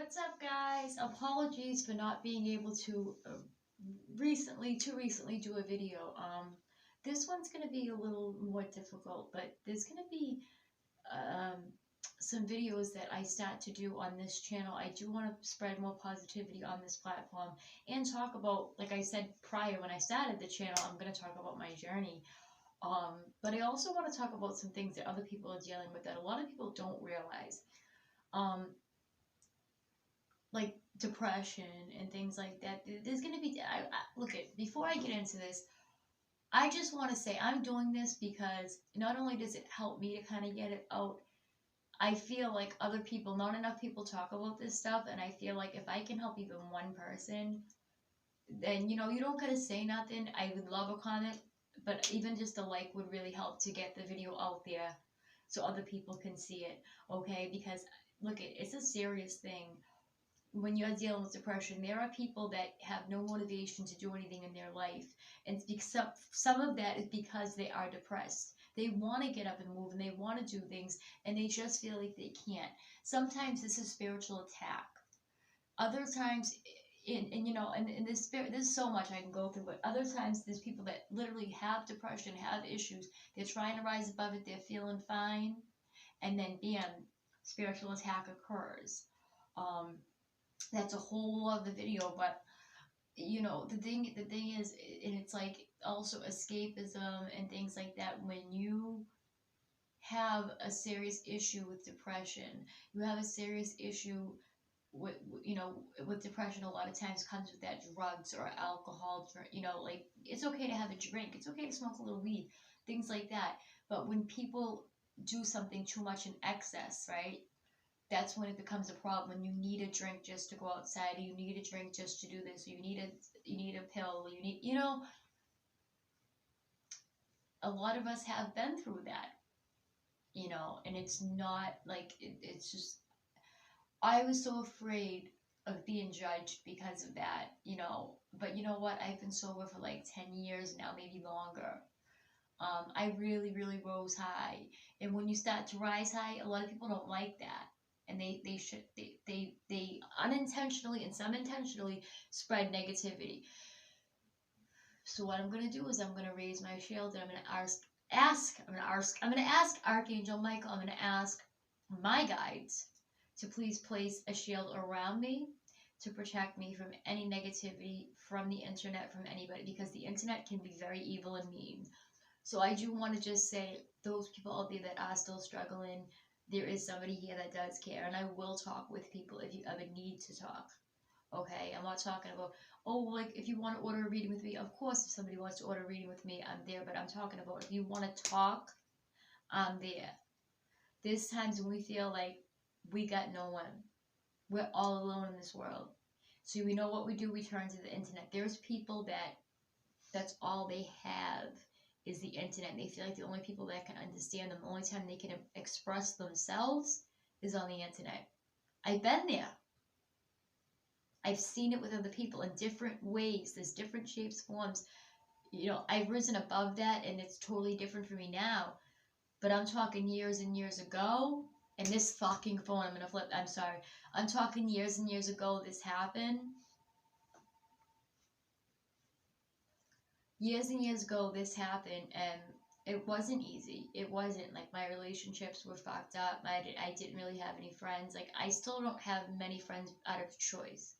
What's up, guys? Apologies for not being able to recently do a video. This one's gonna be a little more difficult, but there's gonna be um, some videos that I start to do on this channel. I do want to spread more positivity on this platform and talk about, like I said prior when I started the channel, I'm gonna talk about my journey. But I also want to talk about some things that other people are dealing with that a lot of people don't realize. Um, like depression and things like that. There's gonna be. Look at before I get into this, I just want to say I'm doing this because not only does it help me to kind of get it out, I feel like other people, not enough people talk about this stuff, and I feel like if I can help even one person, then you don't gotta say nothing. I would love a comment, but even just a like would really help to get the video out there so other people can see it. Okay, because look, it's a serious thing when you're dealing with depression. There are people that have no motivation to do anything in their life, and it's because some of that is because they are depressed. They want to get up and move, and they want to do things, and they just feel like they can't. Sometimes this is spiritual attack. Other times, in this spirit, there's so much I can go through. But other times, there's people that literally have depression, have issues. They're trying to rise above it. They're feeling fine, and then bam, spiritual attack occurs. Um, that's a whole other video, but the thing is, and it's like also escapism and things like that. When you have a serious issue with depression, you have a serious issue with with depression. A lot of times comes with that drugs or alcohol. Like it's okay to have a drink, it's okay to smoke a little weed, things like that. But when people do something too much in excess, right, that's when it becomes a problem. When you need a drink just to go outside, or you need a drink just to do this, or you need a pill, or a lot of us have been through that, and it's not like it's just, I was so afraid of being judged because of that, but you know what, I've been sober for like 10 years now, maybe longer. I really, really rose high. And when you start to rise high, a lot of people don't like that. And they unintentionally and some intentionally spread negativity. So what I'm gonna do is I'm gonna raise my shield, and I'm gonna ask Archangel Michael, I'm gonna ask my guides to please place a shield around me to protect me from any negativity from the internet, from anybody, because the internet can be very evil and mean. So I do want to just say, those people out there that are still struggling, there is somebody here that does care, and I will talk with people if you ever need to talk. Okay, I'm not talking about, oh, like if you want to order a reading with me, of course, if somebody wants to order a reading with me, I'm there. But I'm talking about if you want to talk, I'm there. There's times when we feel like we got no one. We're all alone in this world. So we know what we do, we turn to the internet. There's people that's all they have is the internet. They feel like the only people that can understand them, the only time they can express themselves is on the internet. I've been there. I've seen it with other people in different ways. There's different shapes, forms. I've risen above that, and it's totally different for me now. But I'm talking years and years ago, and this fucking phone, I'm gonna flip, I'm sorry. I'm talking years and years ago this happened. Years and years ago this happened, and it wasn't easy. It wasn't. Like, my relationships were fucked up. I didn't really have any friends. Like, I still don't have many friends out of choice.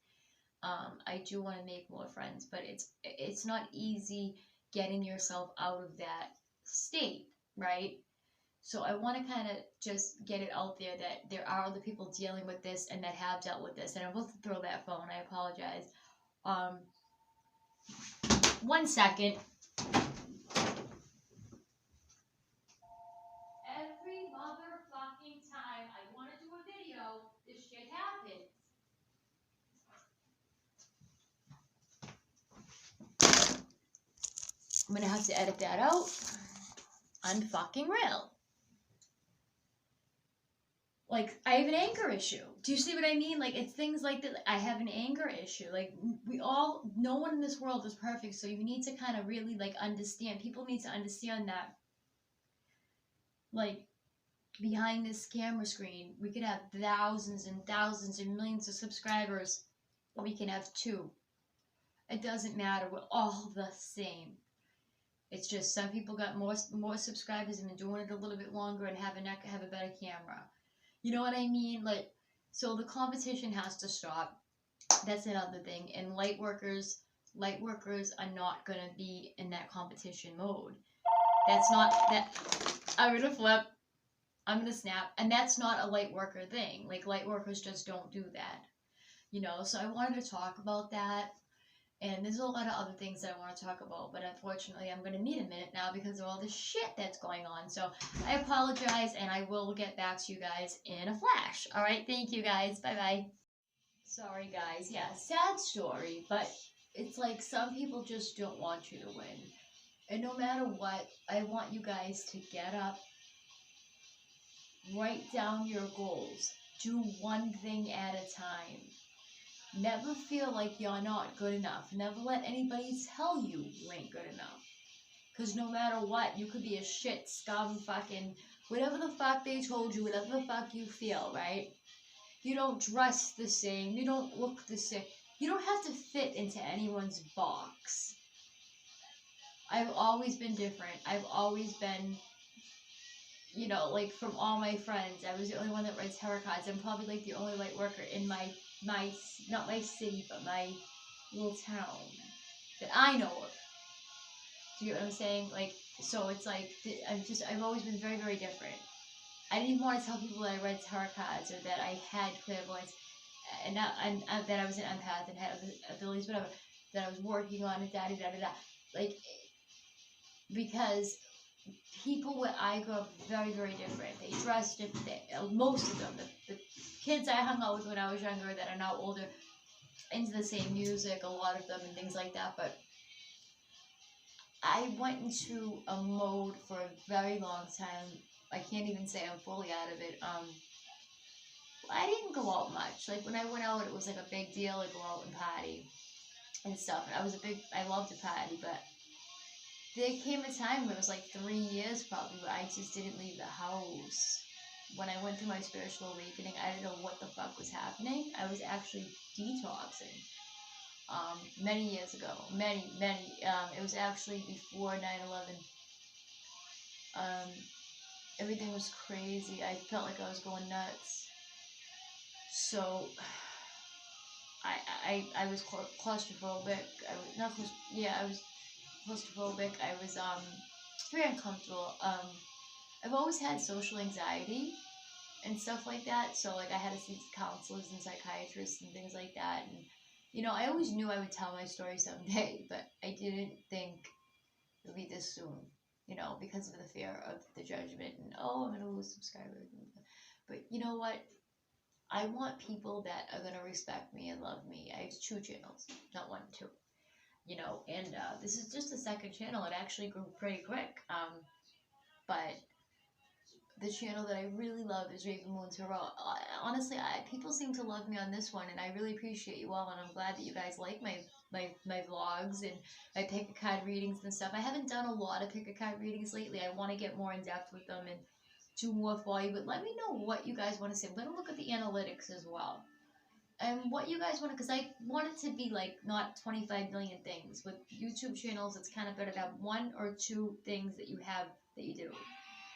I do want to make more friends, but it's not easy getting yourself out of that state, right? So I want to kind of just get it out there that there are other people dealing with this and that have dealt with this. And I will throw that phone. I apologize. 1 second. Every motherfucking time I want to do a video, this shit happens. I'm gonna have to edit that out. I'm fucking real. Like, I have an anger issue. Do you see what I mean? Like, it's things like that. I have an anger issue. Like, no one in this world is perfect, so you need to kind of really, like, understand. People need to understand that. Like, behind this camera screen, we could have thousands and thousands and millions of subscribers, or we can have two. It doesn't matter. We're all the same. It's just some people got more subscribers and been doing it a little bit longer and have a better camera. You know what I mean? Like, so the competition has to stop. That's another thing. And light workers are not gonna be in that competition mode. That's not that. I'm gonna flip. I'm gonna snap, and that's not a light worker thing. Like, light workers just don't do that. You know. So I wanted to talk about that. And there's a lot of other things that I want to talk about, but unfortunately I'm going to need a minute now because of all the shit that's going on. So I apologize, and I will get back to you guys in a flash. All right, thank you guys. Bye-bye. Sorry, guys. Yeah, sad story, but it's like some people just don't want you to win. And no matter what, I want you guys to get up, write down your goals, do one thing at a time. Never feel like you're not good enough. Never let anybody tell you you ain't good enough. Because no matter what, you could be a shit, scum, fucking, whatever the fuck they told you, whatever the fuck you feel, right? You don't dress the same. You don't look the same. You don't have to fit into anyone's box. I've always been different. I've always been, you know, like from all my friends, I was the only one that writes tarot cards. I'm probably like the only light worker in my not my city, but my little town that I know of. Do you know what I'm saying? Like, so it's like I've always been very, very different. I didn't even want to tell people that I read tarot cards or that I had clairvoyance, and that I was an empath and had abilities, whatever. That I was working on it, da da da da da. Like, because people where I grew up very, very different. They dressed different. Most of them, the kids I hung out with when I was younger that are now older, into the same music, a lot of them, and things like that. But I went into a mode for a very long time. I can't even say I'm fully out of it. I didn't go out much. Like, when I went out, it was like a big deal to go out and party and stuff. And I loved to party, but there came a time where it was like 3 years probably where I just didn't leave the house. When I went through my spiritual awakening, I didn't know what the fuck was happening. I was actually detoxing. Many years ago. Many. It was actually before 9/11. Everything was crazy. I felt like I was going nuts. So, I was claustrophobic. I was claustrophobic. I was, very uncomfortable. I've always had social anxiety and stuff like that. So, like, I had to see counselors and psychiatrists and things like that. And, you know, I always knew I would tell my story someday, but I didn't think it would be this soon, you know, because of the fear of the judgment and, oh, I'm going to lose subscribers. But you know what? I want people that are going to respect me and love me. I have 2 channels, not 1, 2, you know, and this is just the 2nd channel. It actually grew pretty quick, but the channel that I really love is Raven Moon Tarot. Honestly, people seem to love me on this one, and I really appreciate you all, and I'm glad that you guys like my vlogs and my pick-a-card readings and stuff. I haven't done a lot of pick-a-card readings lately. I want to get more in-depth with them and do more for you, but let me know what you guys want to say. I'm going to look at the analytics as well. And what you guys want to, because I want it to be like not 25 million things. With YouTube channels, it's kind of better to have 1 or 2 things that you have that you do.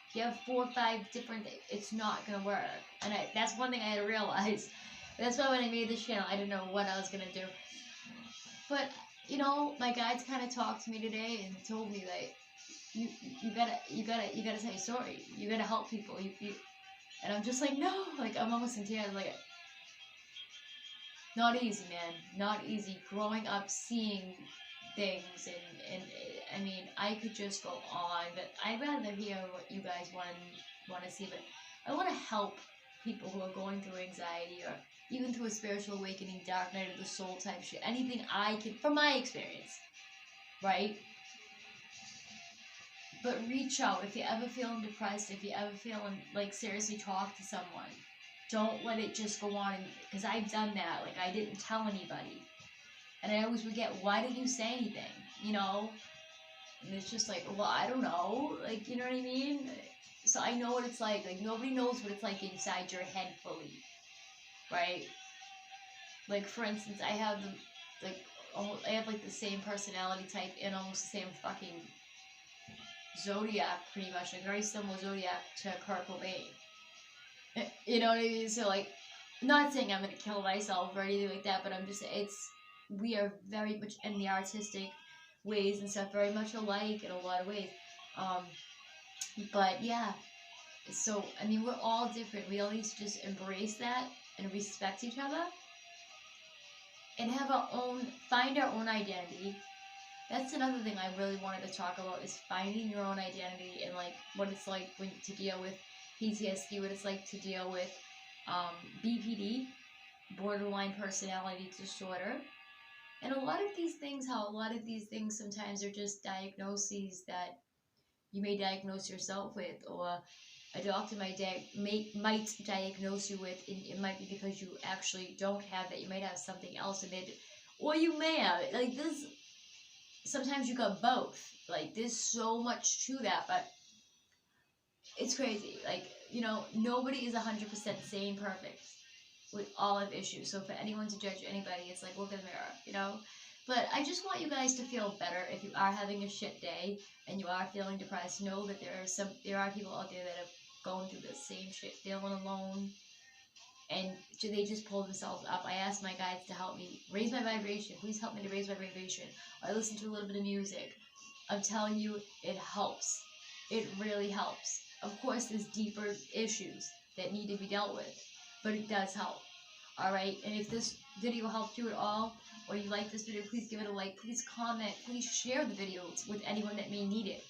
If you have 4 or 5 different things, it's not going to work. And that's one thing I had to realize. That's why when I made this channel, I didn't know what I was going to do. But, you know, my guides kind of talked to me today and told me that you gotta tell your story. You gotta help people. And I'm just like, no, like, I'm almost in tears. Like, not easy, man. Not easy. Growing up, seeing things, and I mean, I could just go on, but I'd rather hear what you guys want to see. But I want to help people who are going through anxiety or even through a spiritual awakening, dark night of the soul type shit. Anything I can, from my experience, right? But reach out if you're ever feeling depressed, if you're ever feeling like, seriously, talk to someone. Don't let it just go on, because I've done that. Like, I didn't tell anybody. And I always would get, why didn't you say anything? You know? And it's just like, well, I don't know. Like, you know what I mean? So I know what it's like. Like, nobody knows what it's like inside your head fully. Right? Like, for instance, I have like the same personality type and almost the same fucking zodiac, pretty much, like very similar zodiac to Kurt Cobain. You know what I mean? So like, not saying I'm gonna kill myself or anything like that, but I'm just we are very much in the artistic ways and stuff, very much alike in a lot of ways. Um, but yeah, so I mean, we're all different. We all need to just embrace that and respect each other and have find our own identity. That's another thing I really wanted to talk about is finding your own identity and like what it's like to deal with PTSD, what it's like to deal with BPD, borderline personality disorder, and how a lot of these things sometimes are just diagnoses that you may diagnose yourself with, or a doctor might diagnose you with, and it might be because you actually don't have that. You might have something else in it, or you may have it. Like this. Sometimes you got both. Like, there's so much to that, but it's crazy. Like, nobody is 100% sane perfect. We all have issues. So for anyone to judge anybody, it's like, look in the mirror. But I just want you guys to feel better if you are having a shit day and you are feeling depressed. Know that there are people out there that are going through the same shit, feeling alone, and they just pull themselves up. I ask my guides to help me raise my vibration. Please help me to raise my vibration. I listen to a little bit of music. I'm telling you, it helps. It really helps. Of course, there's deeper issues that need to be dealt with, but it does help. Alright, and if this video helped you at all, or you like this video, please give it a like, please comment, please share the video with anyone that may need it.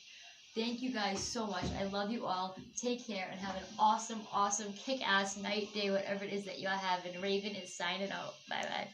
Thank you guys so much. I love you all. Take care and have an awesome, awesome, kick-ass night, day, whatever it is that you are having. Raven is signing out. Bye-bye.